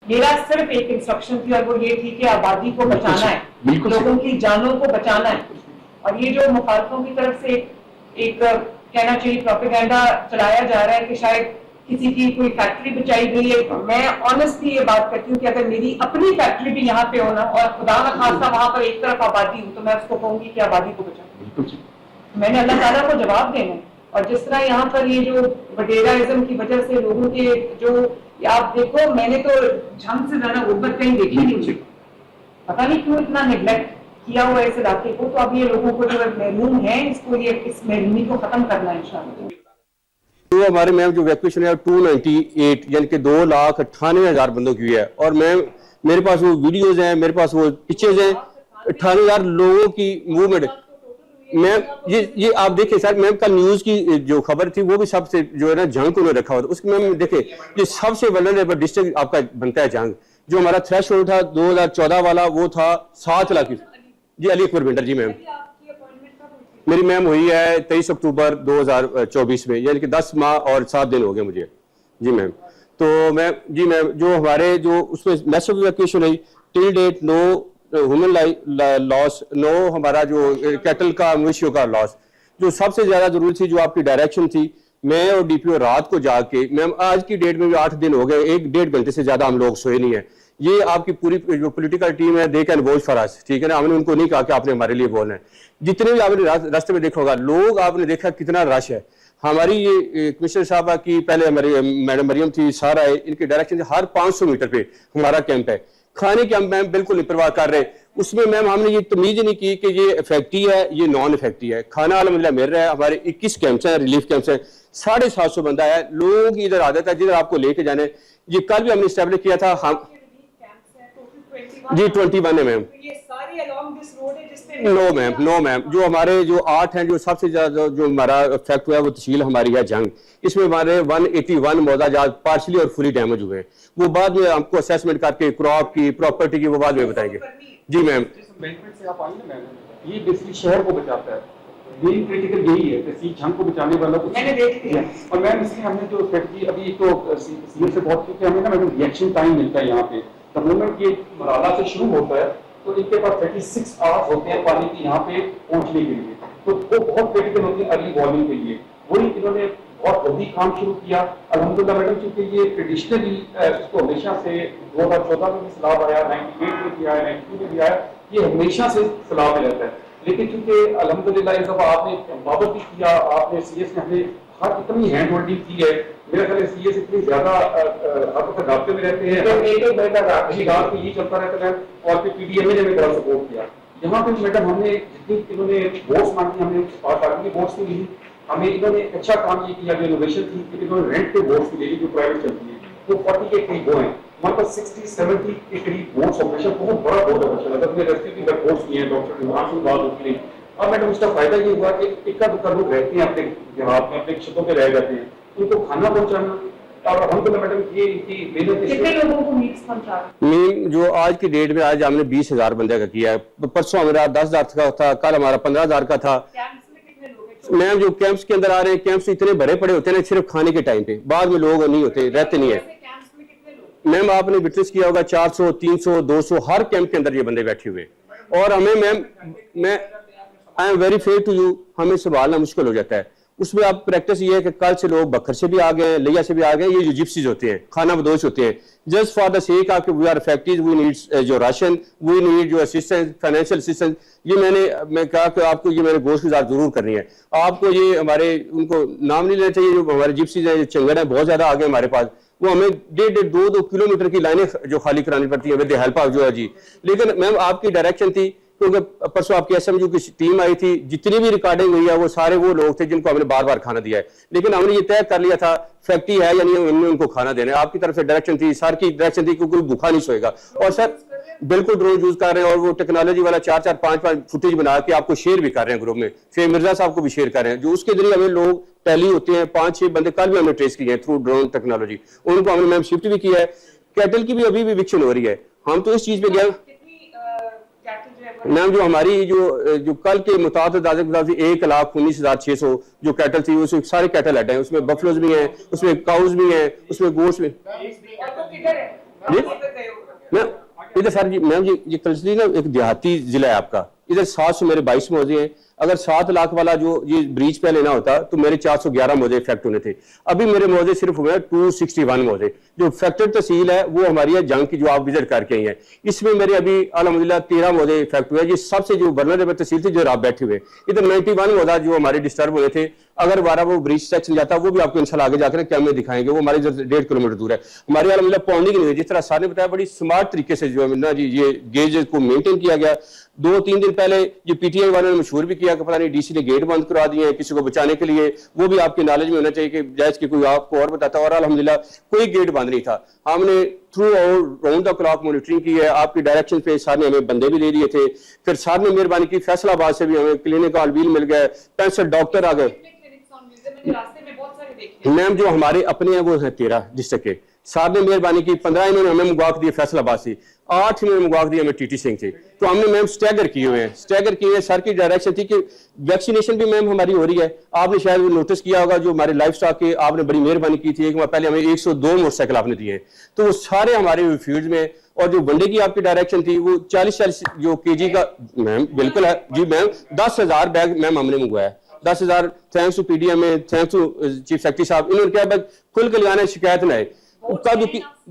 मेरा सिर्फ एक इंस्ट्रक्शन थी और वो ये थी कि आबादी को बचाना है, लोगों की जानों को बचाना है। और ये जो मुखालफों की तरफ से एक कहना चाहिए प्रोपेगेंडा चलाया जा रहा है कि शायद किसी की कोई फैक्ट्री बचाई गई है, मैं ऑनेस्टली ये बात करती हूँ कि अगर मेरी अपनी फैक्ट्री भी यहाँ पे होना और खुदा न खास्ता वहां पर एक तरफ आबादी हो तो मैं उसको कहूंगी कि आबादी को बचाओ। मैंने अल्लाह ताला को जवाब देना है। और जिस तरह यहाँ पर ये जो वडेराइज्म की वजह से लोगों के जो आप देखो, मैंने तो झंग से ज्यादा गुर्बत कहीं देखी नहीं मुझे, पता नहीं क्यों इतना निगलेक्ट किया हुआ है इस इलाके को। तो अब ये लोगों को जो महरूम है इसको ये इस महरूमी को खत्म करना है इंशाअल्लाह। तो हमारे मैम जो वैक्यूएशन है 298 यानी कि 2,98,000 बंदों की है। और मैम मेरे पास वो वीडियोज हैं, मेरे पास वो पिक्चर्स हैं, 98,000 लोगों की मूवमेंट। मैम ये आप देखिए सर, मैम कल न्यूज की जो खबर थी वो भी सबसे जो है ना जंग को उन्होंने रखा हुआ था। उसमें मैम देखिए ये सबसे वल्नरेबल डिस्ट्रिक्ट आपका बनता है जंग। जो हमारा थ्रेशोल्ड था 2014 वाला वो था 7 लाख जी। अली अकबर बिल्डर जी मैम, मेरी मैम हुई है 23 अक्टूबर 2024 में, यानी कि 10 माह और 7 दिन हो गए मुझे जी मैम। तो मैम जी मैम जो हमारे जो उसमें मैसिव इवैक्यूएशन हुई till date, no human loss, no हमारा जो कैटल का मवेशियों का लॉस। जो सबसे ज्यादा जरूरी थी जो आपकी डायरेक्शन थी, मैं और डीपीओ रात को जाके, मैम आज की डेट में भी 8 दिन हो गए, 1-1.5 घंटे से ज्यादा हम लोग सोए नहीं है। ये आपकी पूरी जो पॉलिटिकल टीम है they can watch for us, ठीक है ना। हमने उनको नहीं कहा कि आपने हमारे लिए बोलना है। जितने भी आपने रास्ते में देखा होगा लोग, आपने देखा कितना रश है। हमारी ये कमिश्नर साहबा की पहले हमारी मैडम मरियम थी, सारा है, इनके डायरेक्शन से हर 500 मीटर पे हमारा कैंप है। खाने की हम मैम बिल्कुल नहीं परवाह कर रहे। उसमें मैम हमने ये तमीज नहीं की कि ये इफेक्टी है ये नॉन इफेक्टी है। खाना अलहमदिल्ला मिल रहा है। हमारे 21 कैंप्स हैं, रिलीफ कैंप्स हैं, 750 बंदा है। लोगों की इधर आदत है जिधर आपको लेके जाने। ये कल भी हमने स्टैब्लिश किया था हम जी 21 है ma'am. No ma'am, no ma'am, जो हमारे जो 8 हैं, जो सबसे ज्यादा जो हमारा इफेक्ट हुआ है वो तहसील हमारी है जंग। इसमें हमारे 181 मौजाजात पार्शली और फुली डैमेज हुए हैं। वो बाद में हमको असेसमेंट करके क्रॉप की प्रॉपर्टी की वो बाद में बताएंगे जी मैम। से आप आई ना मैम, ये बेसिकली शहर को बचाता है। मेन क्रिटिकल यही है तहसील जंग को बचाने वाला कुछ मैंने देख लिया। और मैम इसलिए हमने जो स्ट्रेटजी अभी तो सीएम से बहुत क्योंकि हमें ना मैडम रिएक्शन टाइम मिलता है यहाँ पे। द मोमेंट ये मराला से शुरू होता है तो इनके पास 36 आवर्स होते हैं पानी की यहाँ पे पहुंचने के लिए। तो वो बहुत क्रिटिकल होती है अर्ली वार्निंग के लिए। वही इन्होंने बहुत जल्दी काम शुरू किया अल्हम्दुलिल्लाह मैडम, क्योंकि ये ट्रेडिशनली इसको हमेशा से 2014 में भी सैलाब आया, 98 में भी आया, 92 में भी आया, ये हमेशा से सैलाब में रहता है। लेकिन चूंकि अल्हम्दुलिल्लाह इस दफा आपने एम्पावर भी किया, आपने सीएस ने हमें हर इतनी हैंड होल्डिंग की है। मेरा ख्याल सीएस इतनी ज्यादा हर वक्त रास्ते में रहते हैं, तो एक महीना रात में ये चलता रहता है। और फिर पीडीएमए ने भी बड़ा सपोर्ट किया। यहाँ पे मैडम हमने जितनी इन्होंने वोट्स मांगी, हमने पार्टी की वोट्स भी ली। हमें इन्होंने अच्छा काम ये किया, जो इनोवेशन थी कि इन्होंने रेंट पे वोट्स भी ले ली जो प्राइवेट चलती है। तो 40 के करीब वो हैं, हमारे पास 60-70 के करीब वोट्स ऑपरेशन, बहुत बड़ा वोट ऑपरेशन है। अगर रेस्क्यू की वोट्स किए हैं डॉक्टर इमरान सिंह बात होती है। अब मैडम इसका फायदा ये हुआ कि इक्का दुक्का लोग रहते हैं अपने देहात में, अपने क्षेत्रों में रह जाते हैं, उनको खाना पहुंचाना। और हमको मैडम ये इनकी मेहनत कितने लोगों को मीट्स पहुंचा मीन जो आज की डेट में आज हमने 20,000 बंदे का किया है। परसों हमारा 10,000 का था, कल हमारा 15,000 का था। मैम जो कैंप्स के अंदर आ रहे हैं, कैंप्स इतने भरे पड़े होते हैं सिर्फ खाने के टाइम पे, बाद में लोग नहीं होते, रहते नहीं है। मैम आपने विटनेस किया होगा 400, 300, 200 हर कैंप के अंदर ये बंदे बैठे हुए। और हमें मैम मैं I am very fair to you, हमें संभालना मुश्किल हो जाता है। उसमें आप प्रैक्टिस ये है कि कल से लोग बखर से भी आ गए, लिया से भी आ गए। ये जो जिप्सीज होते हैं, खाना बदोश होते हैं, just for the sake of we are factories, we need जो राशन, वी नीड जो असिस्टेंस, फाइनेंशियल असिस्टेंस। ये मैं कहा कि आपको ये मेरे गोश्त गुजार जरूर करनी है। आपको ये हमारे उनको नाम नहीं लेना चाहिए, जो हमारे जिप्सीज हैं, चंगड़ है, बहुत ज्यादा आ गए हमारे पास। वो हमें 1.5 2 किलोमीटर की लाइनें जो खाली करानी पड़ती है विद द हेल्प ऑफ जो है जी। लेकिन मैम आपकी डायरेक्शन थी, क्योंकि परसों आपकी एसएमयू की टीम आई थी, जितनी भी रिकॉर्डिंग हुई है वो सारे वो लोग थे जिनको हमने बार बार खाना दिया है। लेकिन हमने ये तय कर लिया था फैक्ट्री है यानी हमने उनको खाना देना है। आपकी तरफ से डायरेक्शन थी, सर की डायरेक्शन थी कि कोई भूखा नहीं सोएगा। और सर बिल्कुल ड्रोन यूज कर रहे हैं और वो टेक्नोलॉजी वाला 4-4 5-5 फुटेज बना के आपको शेयर भी कर रहे हैं ग्रुप में। फिर मिर्जा साहब को भी शेयर कर रहे हैं, जो उसके जरिए हमें लोग टैली होते हैं। 5-6 बंदे कल भी हमने ट्रेस किए हैं थ्रू ड्रोन टेक्नोलॉजी, उनको हमने मैम शिफ्ट भी किया है। कैटल की भी अभी भी विक्शन हो रही है। हम तो इस चीज पे गए मैम, जो हमारी जो कल के मुताबिक 1,19,600 जो कैटल थी, उसमें सारे कैटल हेड हैं, उसमें बफलोज भी हैं, उसमें काउज भी हैं, उसमें गोश्त भी। इधर सर जी मैम जी ये कलसरी ना एक देहाती जिला है आपका, इधर 700 मेरे 22 मौजे हैं। अगर 7 लाख वाला जो ये ब्रीच पे लेना होता तो मेरे 411 मौजे इफेक्ट होने थे। अभी मेरे मौजे सिर्फ हुए 261 मौजे। जो इफेक्टेड तहसील है वो हमारी है जंग की, जो आप विजिट करके आई हैं। इसमें मेरे अभी अल्हम्दुलिल्लाह 13 मौजे इफेक्ट हुए। ये सबसे जो वल्नरेबल तहसील थी जो आप बैठे हुए, इधर 91 मौजा जो हमारे डिस्टर्ब हुए थे। अगर 12 वो ब्रिज सेक्शन जाता वो भी आपको इंशाल्लाह आगे जाकर कैमरे दिखाएंगे। वो हमारे 1.5 किलोमीटर दूर है। हमारे अल्हम्दुलिल्लाह पौंडिंग नहीं हुई, जिस तरह सर ने बताया बड़ी स्मार्ट तरीके से जो है ना जी ये गेज को मेंटेन किया गया। 2-3 दिन पहले ये पीटीआई वालों ने मशहूर भी किया कि पता नहीं डीसी ने गेट बंद करवा दिए हैं किसी को बचाने के लिए। वो भी आपके नॉलेज में होना चाहिए कि जायज की कोई आपको और बताता। और अल्हम्दुलिल्लाह कोई गेट बंद नहीं था। हमने through round the clock monitoring की है। आपकी डायरेक्शन पे सर ने हमें बंदे भी दे दिए थे। फिर सर ने मेहरबानी की फैसलाबाद से भी हमें क्लिनिक अलवील मिल गए, 65 डॉक्टर आ गए। मैम जो हमारे अपने हैं वो हैं 13 डिस्ट्रिक्ट के। सर ने मेहरबानी की 15 इन्होंने हमें मुगाक दिए फैसलाबाद से, 8 इन्होंने मुगाक दिए हमें टीटी सिंह से। तो हमने मैम स्टैगर किए हुए हैं। स्टैगर किए हुए सर की डायरेक्शन थी कि वैक्सीनेशन भी मैम हमारी हो रही है। आपने शायद वो नोटिस किया होगा जो हमारे लाइफ स्टॉक के आपने बड़ी मेहरबानी की थी। एक माह पहले हमें 102 मोटरसाइकिल आपने दिए, तो वो सारे हमारे फील्ड में। और जो वनडे की आपकी डायरेक्शन थी वो 40 जो केजी का मैम बिल्कुल है जी मैम 10,000 बैग मैम हमने मंगवाया। 10,000 थैंक्स टू पीडीएम में, थैंक्स टू चीफ सेक्रेटरी साहब। इन्होंने क्या बैग खुल के लगाने शिकायत न आए।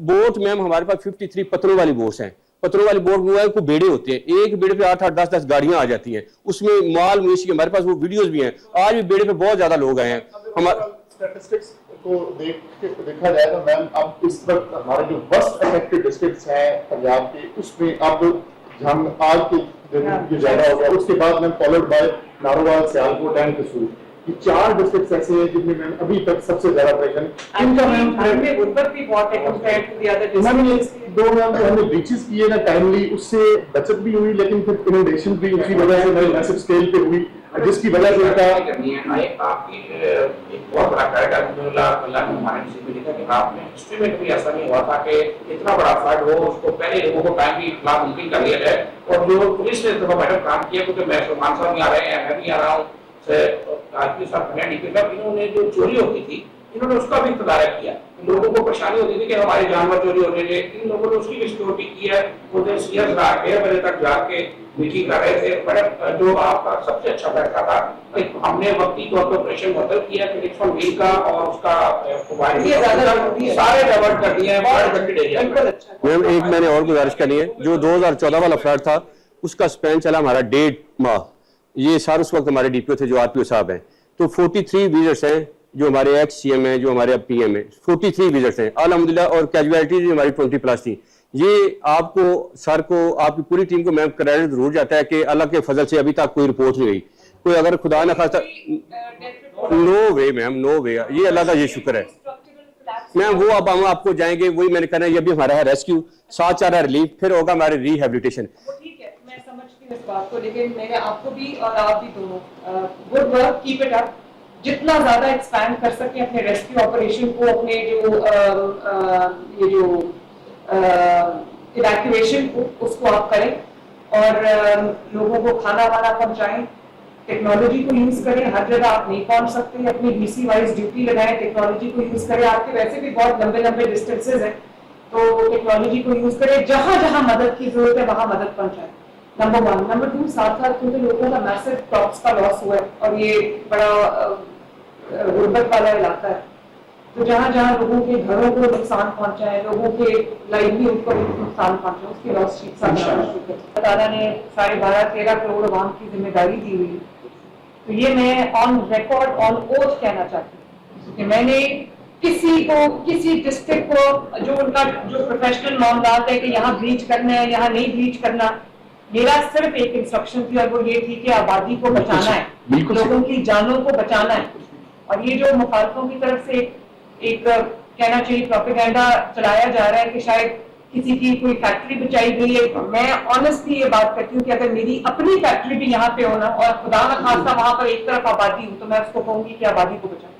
बोट मैम हमारे पास 53 पत्रों वाली बोट्स हैं। पत्रों वाली बोट वो है को बेड़े होते हैं, एक बेड़े पे 8-8 10-10 गाड़ियां आ जाती हैं। उसमें माल मवेशी, हमारे पास वो वीडियोस भी हैं। आज भी बेड़े पे बहुत ज्यादा लोग आए हैं। हमारे स्टैटिस्टिक्स को देखा जाए तो मैम अब इस वक्त हमारे जो वर्स्ट अफेक्टेड डिस्ट्रिक्ट्स हैं पंजाब के, उसमें अब हम आज के जो ज्यादा हो गया, उसके बाद ma'am followed by Narowal, Sialkot and कसूर। ये 4 डिस्ट्रिक्ट्स ऐसे हैं जिनमें मैम अभी तक सबसे ज्यादा ऑपरेशन इनका मैम गुर्बत भी बहुत है compare to the other districts. दो मैम जो हमने ब्रीचेस किए ना टाइमली, उससे बचत भी हुई, लेकिन फिर इनंडेशन भी उसी वजह से मैसिव स्केल पे हुई, जिसकी वजह से उनका आपकी एक बहुत बड़ा क्राइटेरिया अल्लाह ने हमारे नसीब में लिखा कि आपने हिस्ट्री में कभी ऐसा नहीं हुआ था कि इतना बड़ा फ्लड हो, उसको पहले लोगों को टाइम भी इतना मुमकिन कर लिया जाए। और जो पुलिस ने तो मैडम काम किया, क्योंकि मैं सलमान साहब भी आ रहे हैं, मैं भी आ रहा हूँ, आजपी साहब इन्होंने जो चोरी होती थी इन्होंने उसका भी तदारक किया। लोगों को परेशानी होती थी कि हमारे जानवर चोरी हो रहे थे, इन लोगों ने उसकी भी सिक्योरिटी की है। उधर सीएस रात 1:30 बजे तक जाके मीटिंग कर रहे थे। बड़ा जो आपका सबसे अच्छा फैसला था, हमने वक्ती तौर पर ऑपरेशन मुअत्तल किया, क्लिनिक्स ऑन व्हील का और उसका सारे डाइवर्ट कर दिए हैं। मैम एक मैंने और गुजारिश करनी है, जो 2014 वाला फ्लड था उसका स्पैन चला हमारा 1.5 माह। ये सारे उस वक्त हमारे डीपीओ थे जो आरपीओ साहब हैं। तो 43 विजिट्स हैं जो हमारे एक्स सीएम हैं, जो हमारे अब पीएम है, 43 विजिट्स हैं अल्हम्दुलिल्लाह। और कैजुअलिटीज हमारी 20+ थी। ये आपको सर को आपकी पूरी टीम को मैम क्रेडिट जरूर जाता है कि अल्लाह के फजल से अभी तक कोई रिपोर्ट नहीं हुई। कोई अगर खुदा न खास्ता, नो वे मैम, नो वे, ये अल्लाह का ये शुक्र है मैम। वो अब हम आपको जाएंगे, वही मैंने कहना है, ये भी हमारा है रेस्क्यू, साथ चाह रहा है रिलीफ, फिर होगा हमारे रिहेबिलिटेशन। ठीक है, मैं समझती हूँ इस बात को, लेकिन मैंने आपको भी और आप भी दोनों good work, keep it up. जितना ज्यादा एक्सपैंड कर सके अपने रेस्क्यू ऑपरेशन को, अपने जो ये जो इवैक्यूएशन को, उसको आप करें और लोगों को खाना वाना पहुंचाएं। टेक्नोलॉजी को यूज करें, हर जगह आप नहीं पहुंच सकते, अपनी डीसी वाइज ड्यूटी लगाएं, टेक्नोलॉजी को यूज करें। आपके वैसे भी बहुत लंबे लंबे डिस्टेंसेज हैं, तो टेक्नोलॉजी को यूज करें। जहां जहां मदद की जरूरत है वहां मदद पहुंचाएं, नंबर 1। नंबर 2, साथ साथ क्योंकि लोगों का मैसिव क्रॉप्स का लॉस हुआ है और ये बड़ा गुर्बत वाला इलाका है, तो जहां जहां लोगों के घरों को नुकसान पहुंचा है, लोगों के लाइवलीहुड को नुकसान पहुंचा, उसकी लॉस शीट ताला ने 12.5-13 करोड़ अवाम की जिम्मेदारी दी हुई है। तो ये मैं ऑन रिकॉर्ड, ऑन ओथ कहना चाहती हूँ कि मैंने किसी डिस्ट्रिक्ट को जो उनका जो प्रोफेशनल मामला है कि यहाँ ब्रीच करना है, यहाँ नहीं ब्रीच करना, मेरा सिर्फ एक इंस्ट्रक्शन थी और वो ये थी कि आबादी को बचाना है, लोगों की जानों को बचाना है। और ये जो मुखालफों की तरफ से एक कहना चाहिए प्रोपेगेंडा चलाया जा रहा है कि शायद किसी की कोई फैक्ट्री बचाई गई है, मैं ऑनेस्टली ये बात करती हूँ कि अगर मेरी अपनी फैक्ट्री भी यहाँ पे होना और खुदा न खास्ता वहां पर एक तरफ आबादी हो, तो मैं उसको कहूंगी कि आबादी को बचाओ।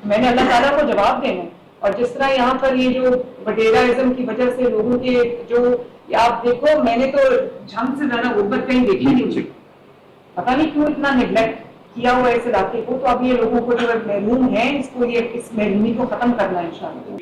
मैंने अल्लाह ताला को जवाब देना है। और जिस तरह यहाँ पर ये जो बटेराइज्म की वजह से लोगों के जो, आप देखो, मैंने तो झंग से ज्यादा गुर्बत कहीं देखी नहीं, पता नहीं क्यों इतना निगलेक्ट किया हुआ इस इलाके को। तो अब ये लोगों को जो महरूम है, इसको ये इस महरूमी को खत्म करना है इंशाअल्लाह।